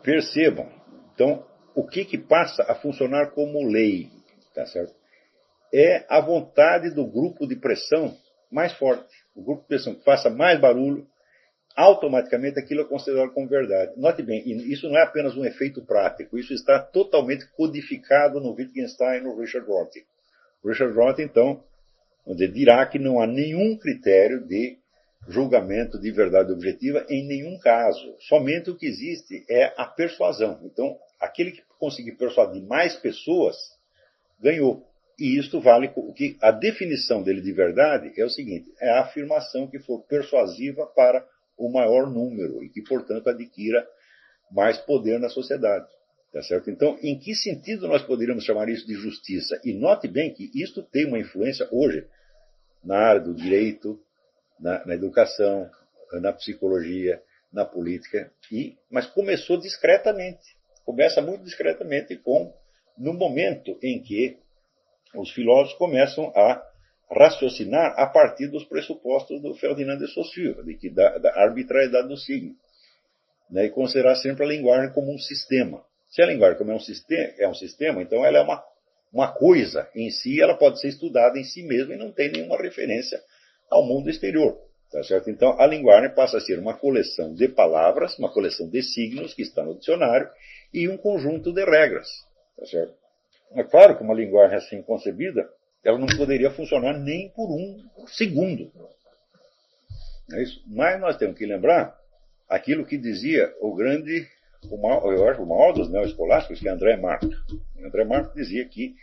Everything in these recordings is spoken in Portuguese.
percebam, então, o que passa a funcionar como lei, tá certo? É a vontade do grupo de pressão mais forte. O grupo de pressão que faça mais barulho, automaticamente aquilo é considerado como verdade. Note bem, isso não é apenas um efeito prático, isso está totalmente codificado no Wittgenstein e no Richard Rorty. Richard Rorty, então, dirá que não há nenhum critério de julgamento de verdade objetiva em nenhum caso. Somente o que existe é a persuasão. Então, aquele que conseguir persuadir mais pessoas ganhou. E isto vale que a definição dele de verdade é o seguinte: é a afirmação que for persuasiva para o maior número e que, portanto, adquira mais poder na sociedade. Tá certo? Então, em que sentido nós poderíamos chamar isso de justiça? E note bem que isto tem uma influência hoje na área do direito, na educação, na psicologia, na política, mas começou discretamente. Começa muito discretamente no momento em que os filósofos começam a raciocinar a partir dos pressupostos do Ferdinand de Saussure, da arbitrariedade do signo, né, e considerar sempre a linguagem como um sistema. Se a linguagem como é um sistema, então ela é uma coisa em si, ela pode ser estudada em si mesma e não tem nenhuma referência ao mundo exterior. Tá certo? Então, a linguagem passa a ser uma coleção de palavras, uma coleção de signos que está no dicionário e um conjunto de regras. Tá certo? É claro que uma linguagem assim concebida, ela não poderia funcionar nem por um segundo. É isso? Mas nós temos que lembrar aquilo que dizia o maior dos neoescolásticos, que é André Marx. André Marx dizia que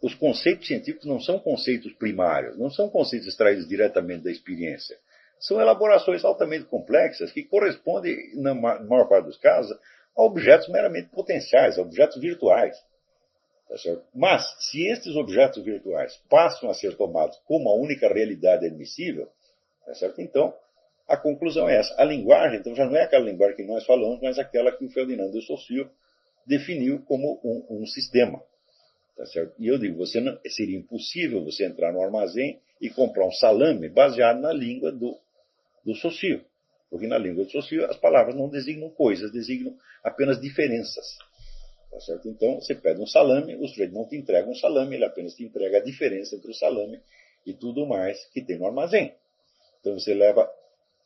os conceitos científicos não são conceitos primários, não são conceitos extraídos diretamente da experiência. São elaborações altamente complexas que correspondem, na maior parte dos casos, a objetos meramente potenciais, a objetos virtuais. Tá certo? Mas, se estes objetos virtuais passam a ser tomados como a única realidade admissível, tá certo? Então, a conclusão é essa. A linguagem, então, já não é aquela linguagem que nós falamos, mas aquela que o Ferdinand de Saussure definiu como um sistema. Tá certo? E eu digo, seria impossível você entrar no armazém e comprar um salame baseado na língua do Saussure. Porque na língua do Saussure as palavras não designam coisas, designam apenas diferenças. Tá certo? Então, você pede um salame, o sujeito não te entrega um salame, ele apenas te entrega a diferença entre o salame e tudo mais que tem no armazém. Então, você leva,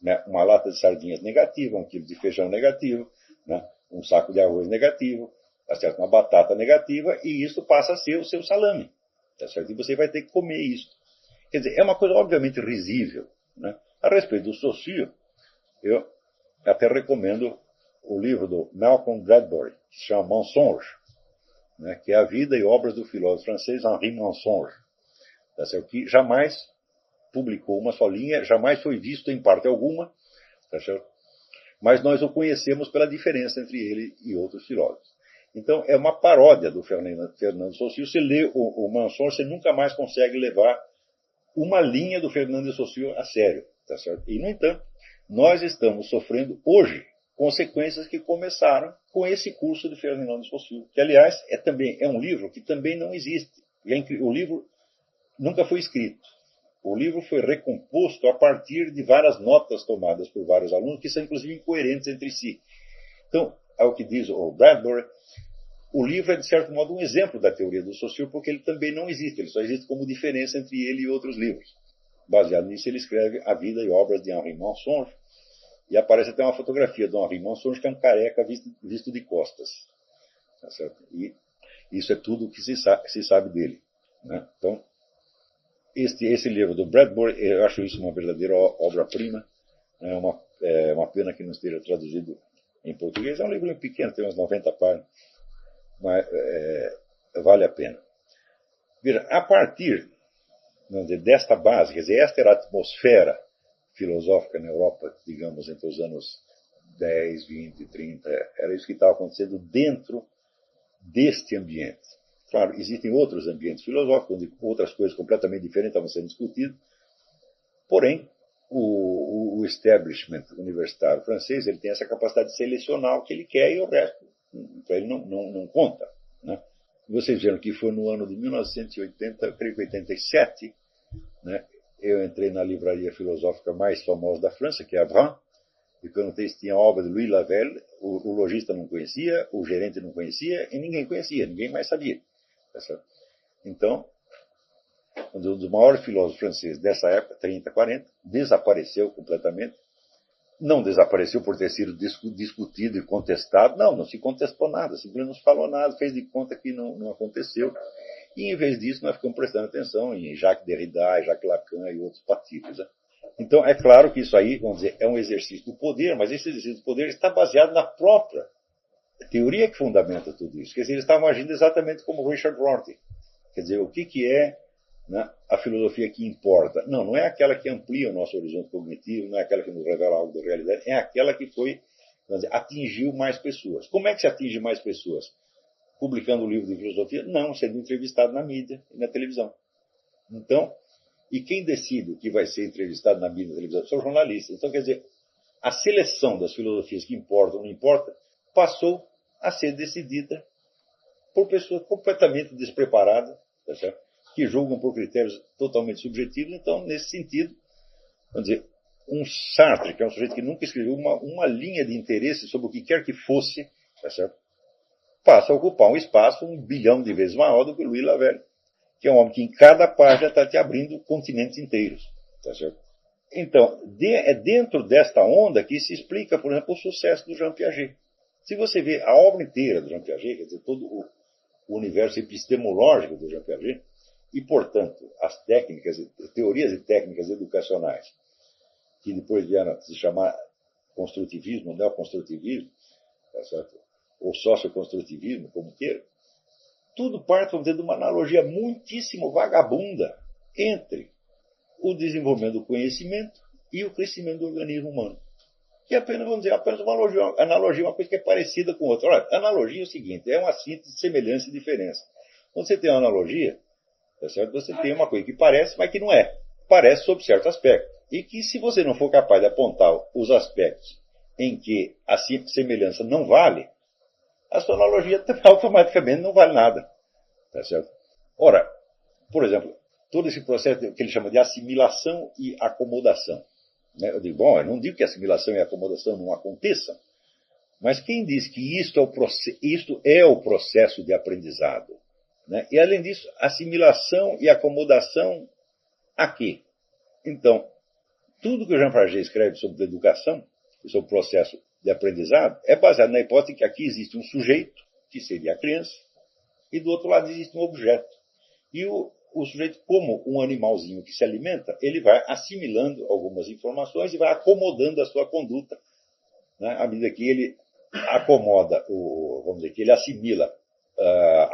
né, uma lata de sardinhas negativa, um quilo de feijão negativo, né, um saco de arroz negativo, tá certo? Uma batata negativa, e isso passa a ser o seu salame. Tá certo? E você vai ter que comer isso. Quer dizer, é uma coisa obviamente risível. Né? A respeito do Saussure, eu até recomendo o livro do Malcolm Bradbury, que se chama Mensonge, né, que é a vida e obras do filósofo francês Henri Mensonge, tá certo? Que jamais publicou uma só linha, jamais foi visto em parte alguma, tá certo? Mas nós o conhecemos pela diferença entre ele e outros filósofos. Então, é uma paródia do Fernando Saussure. Você lê o Mensonge, você nunca mais consegue levar uma linha do Fernando Saussure a sério, tá certo? E, no entanto, nós estamos sofrendo hoje consequências que começaram com esse curso de Ferdinand de Saussure, que, aliás, é um livro que também não existe. O livro nunca foi escrito. O livro foi recomposto a partir de várias notas tomadas por vários alunos, que são, inclusive, incoerentes entre si. Então, ao que diz o Bradbury, o livro é, de certo modo, um exemplo da teoria do Saussure, porque ele também não existe. Ele só existe como diferença entre ele e outros livros. Baseado nisso, ele escreve A Vida e Obras de Henri Mensonge, e aparece até uma fotografia do Henri Mensonge, que é um careca visto de costas. Tá certo? E isso é tudo o que se sabe dele. Né? Então, esse livro do Bradbury, eu acho isso uma verdadeira obra-prima. É uma pena que não esteja traduzido em português. É um livro pequeno, tem umas 90 páginas, mas vale a pena. Veja, a partir, vamos dizer, desta base, quer dizer, esta era a atmosfera filosófica na Europa, digamos, entre os anos 10, 20, 30, era isso que estava acontecendo dentro deste ambiente. Claro, existem outros ambientes filosóficos, onde outras coisas completamente diferentes estavam sendo discutidas, porém, o establishment universitário francês, ele tem essa capacidade de selecionar o que ele quer e o resto, para ele não conta. Né? Vocês viram que foi no ano de 1980, creio que 87, né? Eu entrei na livraria filosófica mais famosa da França, que é a Vran, E perguntei se tinha obra de Louis Lavelle, o lojista não conhecia, o gerente não conhecia, e ninguém conhecia, ninguém mais sabia. Tá certo? Então, um dos maiores filósofos franceses dessa época, 30, 40, desapareceu completamente. Não desapareceu por ter sido discutido e contestado. Não se contestou nada, simplesmente não se falou nada, fez de conta que não aconteceu. E, em vez disso, nós ficamos prestando atenção em Jacques Derrida, Jacques Lacan e outros patifes. Né? Então, é claro que isso aí, vamos dizer, é um exercício do poder, mas esse exercício do poder está baseado na própria teoria que fundamenta tudo isso. Quer dizer, eles estavam agindo exatamente como Richard Rorty. Quer dizer, o que é, né, a filosofia que importa? Não é aquela que amplia o nosso horizonte cognitivo, não é aquela que nos revela algo da realidade, é aquela que foi, vamos dizer, atingiu mais pessoas. Como é que se atinge mais pessoas? Publicando um livro de filosofia? Não, sendo entrevistado na mídia e na televisão. Então, e quem decide o que vai ser entrevistado na mídia e na televisão? São jornalistas. Então, quer dizer, a seleção das filosofias que importam ou não importam passou a ser decidida por pessoas completamente despreparadas, tá certo? Que julgam por critérios totalmente subjetivos. Então, nesse sentido, vamos dizer, um Sartre, que é um sujeito que nunca escreveu uma linha de interesse sobre o que quer que fosse, tá certo? Passa a ocupar um espaço 1 bilhão de vezes maior do que Louis Lavelle, que é um homem que em cada página está te abrindo continentes inteiros. Tá certo? Então, é dentro desta onda que se explica, por exemplo, o sucesso do Jean Piaget. Se você vê a obra inteira do Jean Piaget, quer dizer, todo o universo epistemológico do Jean Piaget, e, portanto, as teorias e técnicas educacionais, que depois vieram a se chamar construtivismo, neoconstrutivismo, tá certo? Ou socioconstrutivismo, como queira, tudo parte, vamos dizer, de uma analogia muitíssimo vagabunda entre o desenvolvimento do conhecimento e o crescimento do organismo humano. Que é apenas, vamos dizer, apenas uma analogia, uma coisa que é parecida com outra. Olha, analogia é o seguinte, é uma síntese de semelhança e diferença. Quando você tem uma analogia, tá certo? Você tem uma coisa que parece, mas que não é. Parece sob certo aspecto. E que, se você não for capaz de apontar os aspectos em que a semelhança não vale, a sua analogia automaticamente não vale nada. Tá certo? Ora, por exemplo, todo esse processo que ele chama de assimilação e acomodação. Né? Eu digo, bom, eu não digo que assimilação e acomodação não aconteçam, mas quem diz que isto é o processo de aprendizado? Né? E, além disso, assimilação e acomodação a quê? Então, tudo que o Jean Piaget escreve sobre educação, sobre o processo de aprendizado, é baseado na hipótese que aqui existe um sujeito, que seria a criança, e do outro lado existe um objeto. E o sujeito, como um animalzinho que se alimenta, ele vai assimilando algumas informações e vai acomodando a sua conduta, né, à medida que ele acomoda, vamos dizer, que ele assimila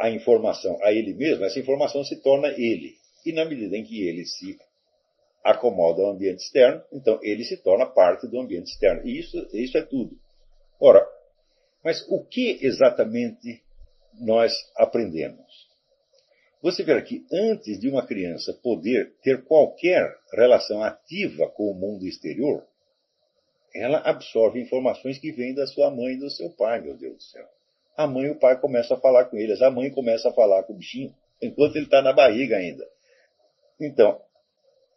a informação a ele mesmo, essa informação se torna ele. E na medida em que ele se acomoda ao ambiente externo, então ele se torna parte do ambiente externo. E isso é tudo. Ora, mas o que exatamente nós aprendemos? Você vê que antes de uma criança poder ter qualquer relação ativa com o mundo exterior, ela absorve informações que vêm da sua mãe e do seu pai, meu Deus do céu. A mãe e o pai começam a falar com eles, a mãe começa a falar com o bichinho, enquanto ele está na barriga ainda. Então,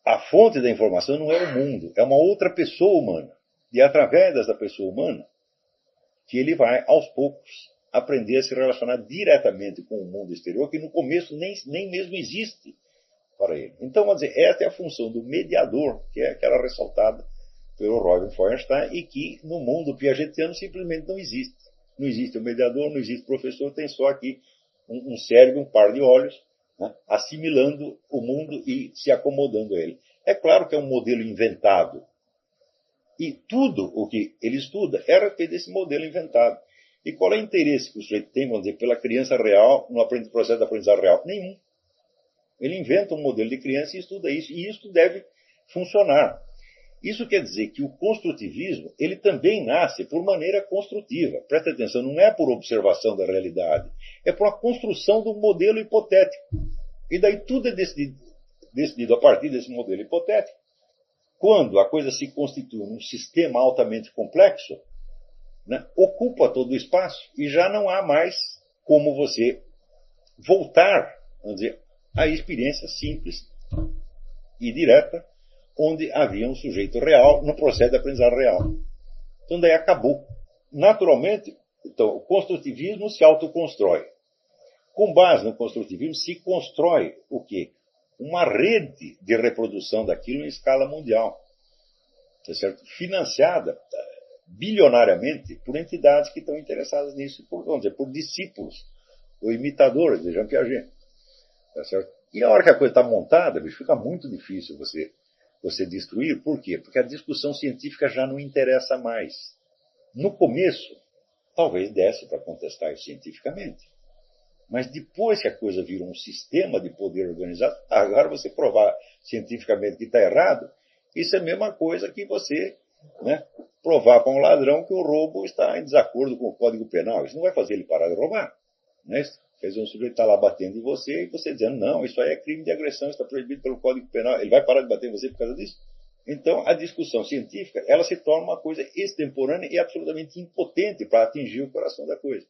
a fonte da informação não é o mundo, é uma outra pessoa humana. E é através dessa pessoa humana que ele vai, aos poucos, aprender a se relacionar diretamente com o mundo exterior, que no começo nem mesmo existe para ele. Então, vamos dizer, essa é a função do mediador, que é aquela ressaltada pelo Robin Feuerstein, e que no mundo piagetiano simplesmente não existe. Não existe o mediador, não existe o professor, tem só aqui um cérebro, um par de olhos, né, assimilando o mundo e se acomodando a ele. É claro que é um modelo inventado. E tudo o que ele estuda é a respeito desse modelo inventado. E qual é o interesse que o sujeito tem, vamos dizer, pela criança real no processo de aprendizado real? Nenhum. Ele inventa um modelo de criança e estuda isso. E isso deve funcionar. Isso quer dizer que o construtivismo, ele também nasce por maneira construtiva. Presta atenção, não é por observação da realidade. É por uma construção de um modelo hipotético. E daí tudo é decidido a partir desse modelo hipotético. Quando a coisa se constitui num sistema altamente complexo, né, ocupa todo o espaço e já não há mais como você voltar, vamos dizer, à experiência simples e direta, onde havia um sujeito real no processo de aprendizado real. Então daí acabou. Naturalmente, então, o construtivismo se autoconstrói. Com base no construtivismo se constrói o quê? Uma rede de reprodução daquilo em escala mundial, tá certo? Financiada bilionariamente por entidades que estão interessadas nisso, vamos dizer, por discípulos ou imitadores de Jean Piaget. Tá certo? E a hora que a coisa está montada, bicho, fica muito difícil você destruir. Por quê? Porque a discussão científica já não interessa mais. No começo, talvez desse para contestar isso cientificamente. Mas depois que a coisa virou um sistema de poder organizado, agora você provar cientificamente que está errado, isso é a mesma coisa que você, né, provar para um ladrão que o roubo está em desacordo com o Código Penal. Isso não vai fazer ele parar de roubar. Né? Quer dizer, um sujeito está lá batendo em você e você dizendo, não, isso aí é crime de agressão, está proibido pelo Código Penal. Ele vai parar de bater em você por causa disso? Então, a discussão científica ela se torna uma coisa extemporânea e absolutamente impotente para atingir o coração da coisa.